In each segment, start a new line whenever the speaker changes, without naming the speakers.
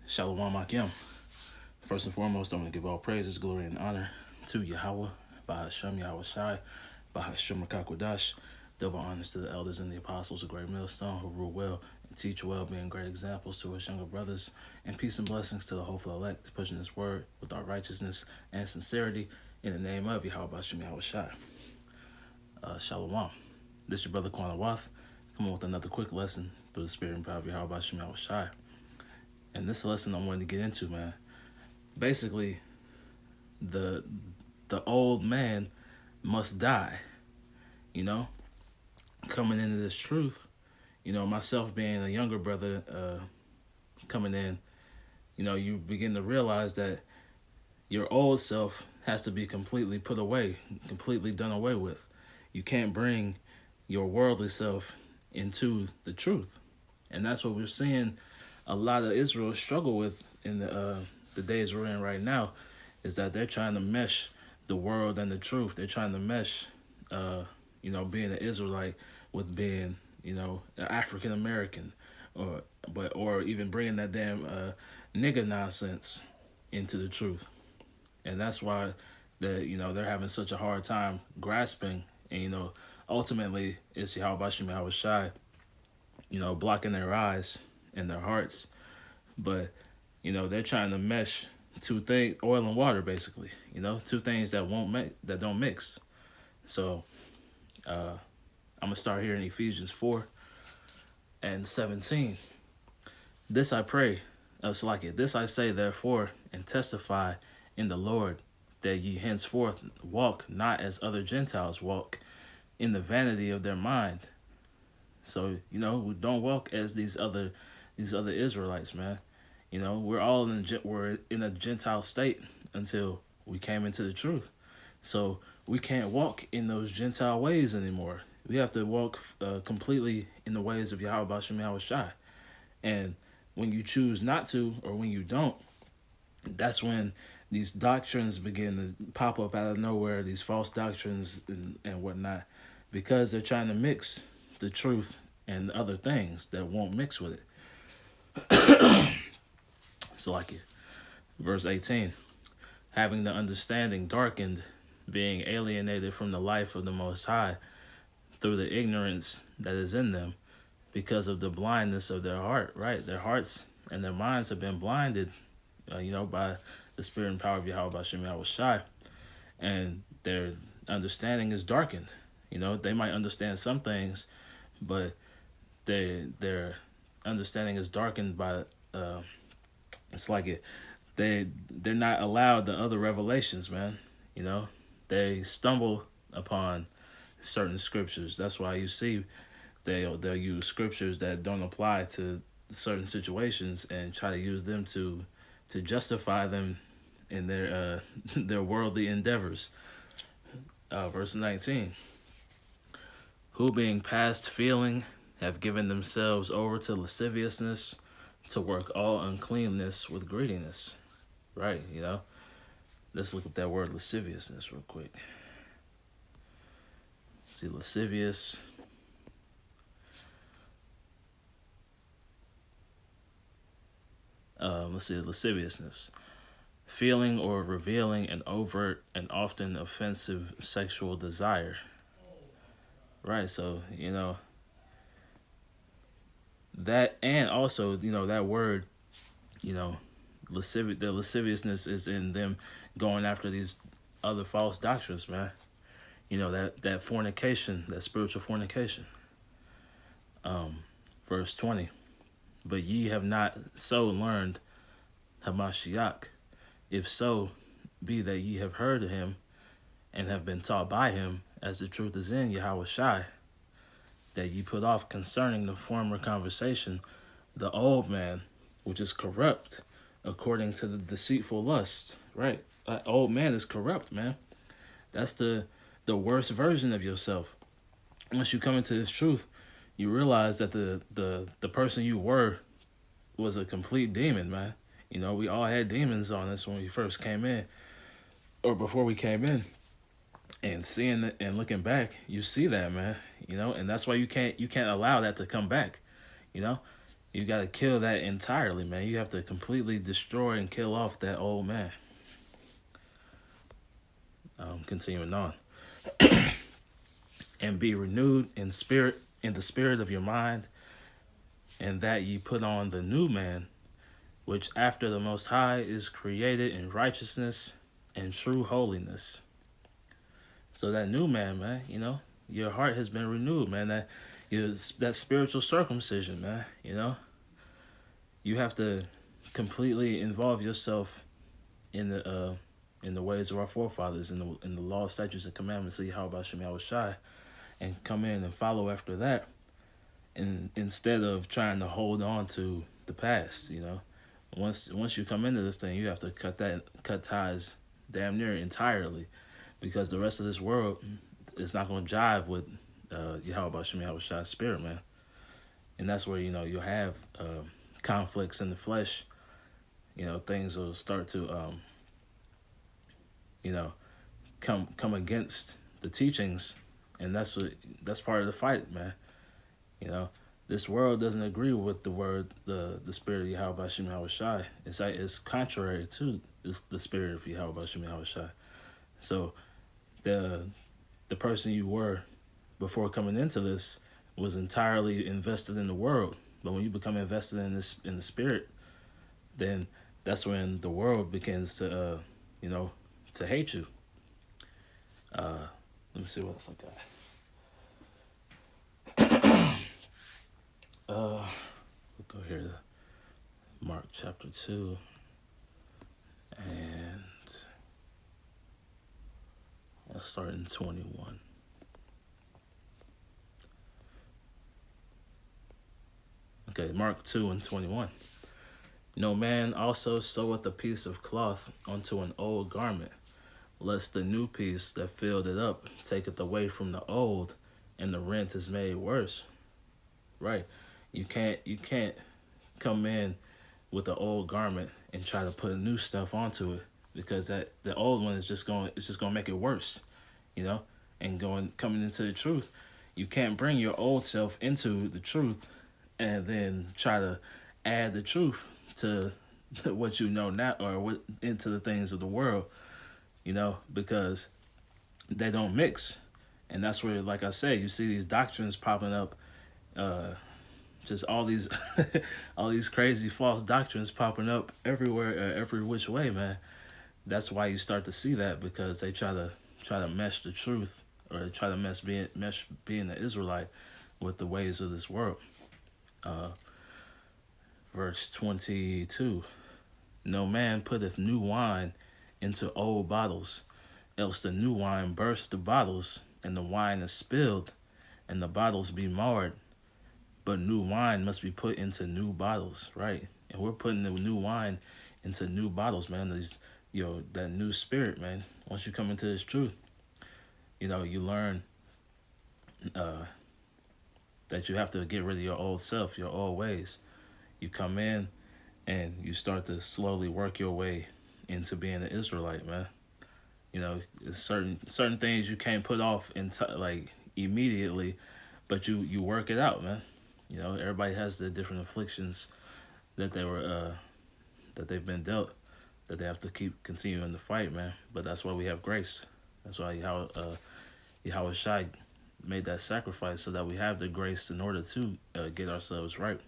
Shalom Akim. First and foremost, I'm going to give all praises, glory, and honor to Yahweh, Bahashem Yahweh Shai, Bahashem Rakakwadash. Double honors to the elders and the apostles of Great Millstone who rule well and teach well, being great examples to us younger brothers. And peace and blessings to the hopeful elect, pushing this word with our righteousness and sincerity in the name of Yahweh Bahashem Yahweh Shai. Shalom. This is your brother Kwana Wath. Come on with another quick lesson through the spirit and power of Yahweh Bahashem Yahweh Shai. And this lesson I wanted to get into, man. Basically, the old man must die. You know, coming into this truth. You know, myself being a younger brother, coming in. You know, you begin to realize that your old self has to be completely put away, completely done away with. You can't bring your worldly self into the truth, and that's what we're seeing a lot of Israel struggle with in the days we're in right now, is that they're trying to mesh the world and the truth. They're trying to mesh, being an Israelite with being, an African American, or even bringing that damn nigga nonsense into the truth. And that's why they're having such a hard time grasping. And ultimately it's Yahweh Bashem Yahweh Shai, blocking their eyes and their hearts. But they're trying to mesh two things, oil and water, basically. Two things that don't mix. So I'm gonna start here in Ephesians 4:17. This I pray, this I say therefore, and testify in the Lord, that ye henceforth walk not as other Gentiles walk, in the vanity of their mind. So we don't walk as these other Israelites, man. We're in a Gentile state until we came into the truth. So we can't walk in those Gentile ways anymore. We have to walk completely in the ways of Yahweh Bashem Yahweh Shai. And when you choose not to, or when you don't, that's when these doctrines begin to pop up out of nowhere, these false doctrines and whatnot, because they're trying to mix the truth and other things that won't mix with it. So verse 18, having the understanding darkened, being alienated from the life of the Most High through the ignorance that is in them, because of the blindness of their heart, right? Their hearts and their minds have been blinded, by the spirit and power of Yahweh Bashem Yahweh Shai, and their understanding is darkened. They might understand some things, but their understanding is darkened by they're not allowed the other revelations, man. They stumble upon certain scriptures. That's why you see they'll use scriptures that don't apply to certain situations and try to use them to justify them in their their worldly endeavors. Verse 19, who being past feeling have given themselves over to lasciviousness, to work all uncleanness with greediness. Right, let's look at that word lasciviousness real quick. See, lascivious. Let's see, lasciviousness. Feeling or revealing an overt and often offensive sexual desire. Right, so, that, and also, that word, the lasciviousness is in them going after these other false doctrines, man. That fornication, that spiritual fornication. Verse 20, but ye have not so learned Hamashiach. If so, be that ye have heard of him and have been taught by him, as the truth is in Yahweh Shai, that ye put off concerning the former conversation the old man, which is corrupt according to the deceitful lust. Right, that old man is corrupt, man. That's the worst version of yourself. Once you come into this truth, you realize that the person you were was a complete demon, man. We all had demons on us when we first came in, or before we came in. And seeing it and looking back, you see that, man. And that's why you can't allow that to come back. You got to kill that entirely, man. You have to completely destroy and kill off that old man. Continuing on. And be renewed in spirit, in the spirit of your mind, and that ye put on the new man, which after the Most High is created in righteousness and true holiness. So that new man, man, your heart has been renewed, man. That spiritual circumcision, man. You have to completely involve yourself in the ways of our forefathers, in the law, statutes, and commandments of Yahweh Shem Yahweh Shai, and come in and follow after that, and instead of trying to hold on to the past. Once you come into this thing, you have to cut ties damn near entirely, because the rest of this world is not going to jive with Yahweh Shem Yahweh Shai's spirit, man. And that's where you'll have conflicts in the flesh. Things will start to come against the teachings, and that's part of the fight, man. This world doesn't agree with the spirit of Yahweh Shem Yahweh Shai. It's contrary to the spirit of Yahweh Shem Yahweh Shai. So the person you were before coming into this was entirely invested in the world, but when you become invested in the spirit, then that's when the world begins to to hate you. Let me see what else I got. We'll go here to Mark chapter 2, and I'll start in 21. Okay, Mark 2 and 21. No man also seweth a piece of cloth unto an old garment, lest the new piece that filled it up taketh away from the old, and the rent is made worse. Right? You can't come in with the old garment and try to put new stuff onto it, because the old one is just going to make it worse, and coming into the truth. You can't bring your old self into the truth and then try to add the truth to what you know now, or into the things of the world, because they don't mix. And that's where, like I said, you see these doctrines popping up, just all these all these crazy false doctrines popping up everywhere, every which way, man. That's why you start to see that, because they try to mesh the truth, or they try to mesh being an Israelite with the ways of this world. Verse 22. No man putteth new wine into old bottles, else the new wine burst the bottles, and the wine is spilled, and the bottles be marred. But new wine must be put into new bottles, right? And we're putting the new wine into new bottles, man. That new spirit, man. Once you come into this truth, you learn that you have to get rid of your old self, your old ways. You come in and you start to slowly work your way into being an Israelite, man. Certain things you can't put off like immediately, but you work it out, man. Everybody has the different afflictions that they've been dealt, that they have to keep continuing to fight, man. But that's why we have grace. That's why Yahweh Shai made that sacrifice, so that we have the grace in order to get ourselves right.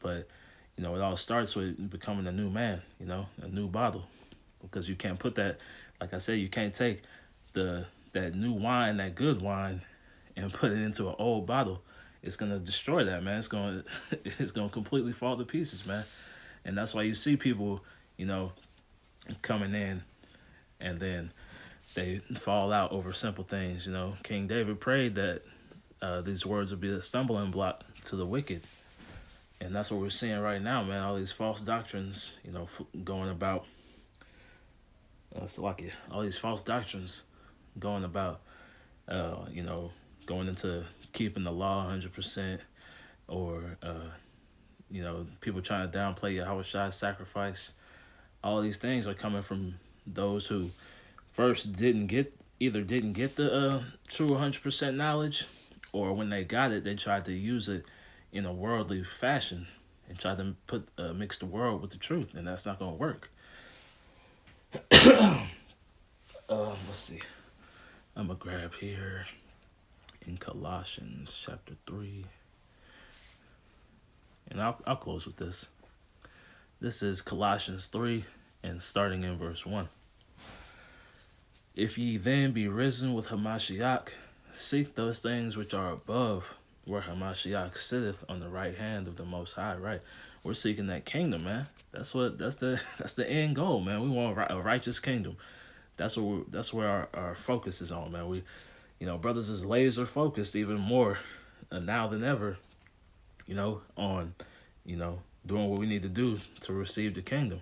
But it all starts with becoming a new man, a new bottle, because you can't put that, like I said, you can't take that new wine, that good wine, and put it into an old bottle. It's gonna destroy that, man. It's gonna completely fall to pieces, man. And that's why you see people, coming in, and then they fall out over simple things. King David prayed that these words would be a stumbling block to the wicked. And that's what we're seeing right now, man. All these false doctrines, going about. All these false doctrines going about, going into keeping the law 100%, or, people trying to downplay Yahweh Shai's sacrifice. All these things are coming from those who first didn't get the true 100% knowledge, or when they got it, they tried to use it in a worldly fashion, and try to mix the world with the truth, and that's not gonna work. Let's see. I'm gonna grab here in Colossians chapter 3, and I'll close with this. This is Colossians 3, and starting in verse 1. If ye then be risen with Hamashiach, seek those things which are above, where Hamashiach sitteth on the right hand of the Most High. Right, we're seeking that kingdom, man. That's the end goal, man. We want a righteous kingdom. That's where our focus is on, man. We, brothers is laser focused even more now than ever, on, doing what we need to do to receive the kingdom.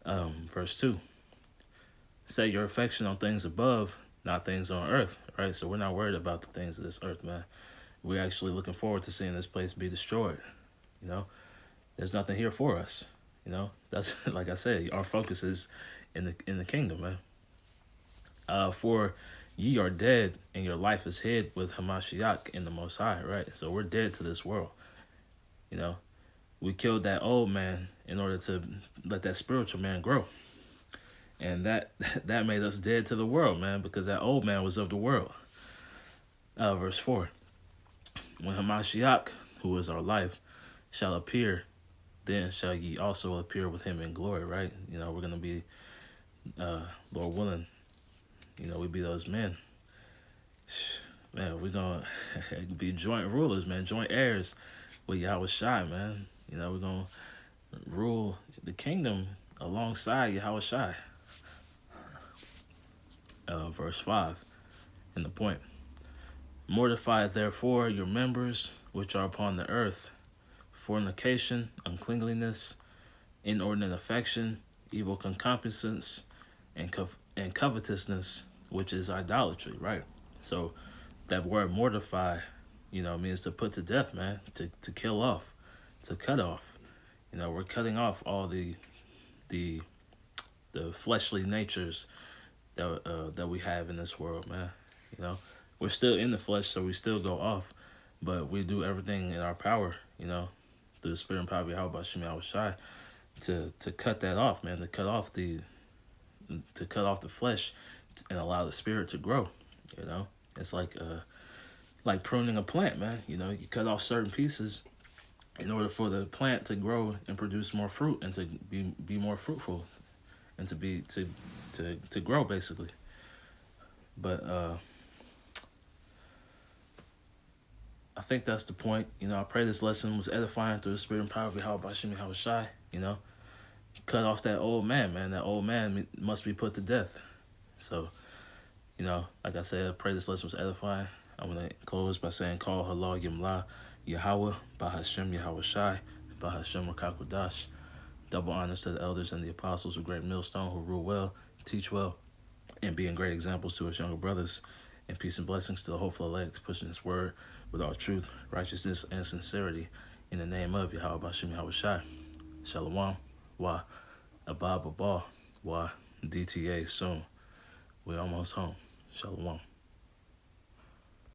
Verse 2. Set your affection on things above, not things on earth, right? So we're not worried about the things of this earth, man. We're actually looking forward to seeing this place be destroyed. There's nothing here for us. That's like I said, our focus is in the kingdom, man. For ye are dead, and your life is hid with Hamashiach in the Most High, right? So we're dead to this world. We killed that old man in order to let that spiritual man grow. And that made us dead to the world, man, because that old man was of the world. Verse 4. When Hamashiach, who is our life, shall appear, then shall ye also appear with him in glory, right? We're going to be, Lord willing, we be those men. Man, we're going to be joint rulers, man, joint heirs with Yahweh Shai, man. We're going to rule the kingdom alongside Yahweh Shai. Verse 5, in the point. Mortify therefore your members which are upon the earth, fornication, uncleanliness, inordinate affection, evil concupiscence, and covetousness, which is idolatry, right? So that word mortify, means to put to death, man, to kill off, to cut off. We're cutting off all the fleshly natures that we have in this world, man. We're still in the flesh, so we still go off, but we do everything in our power, through the spirit and power of Yahweh Shem Yahweh Shai, to cut that off, man, to cut off the flesh and allow the spirit to grow. It's like pruning a plant, man. You cut off certain pieces in order for the plant to grow and produce more fruit and to be more fruitful and to grow, basically. But I think that's the point. I pray this lesson was edifying through the spirit and power of Yahweh Shem Yahweh Shai. Cut off that old man, man. That old man must be put to death. So, like I said, I pray this lesson was edifying. I'm going to close by saying, Call Halal Yimla Yahweh Bahashem Yahweh Shai Bahashem Rakakwadash. Double honors to the elders and the apostles of Great Millstone who rule well, teach well, and being great examples to us younger brothers. And peace and blessings to the hopeful elect, pushing his word with all truth, righteousness, and sincerity. In the name of Yahweh Bashem Yahweh Shai. Shalom. Wa. Abba Baba. Wa. DTA soon. We're almost home. Shalom.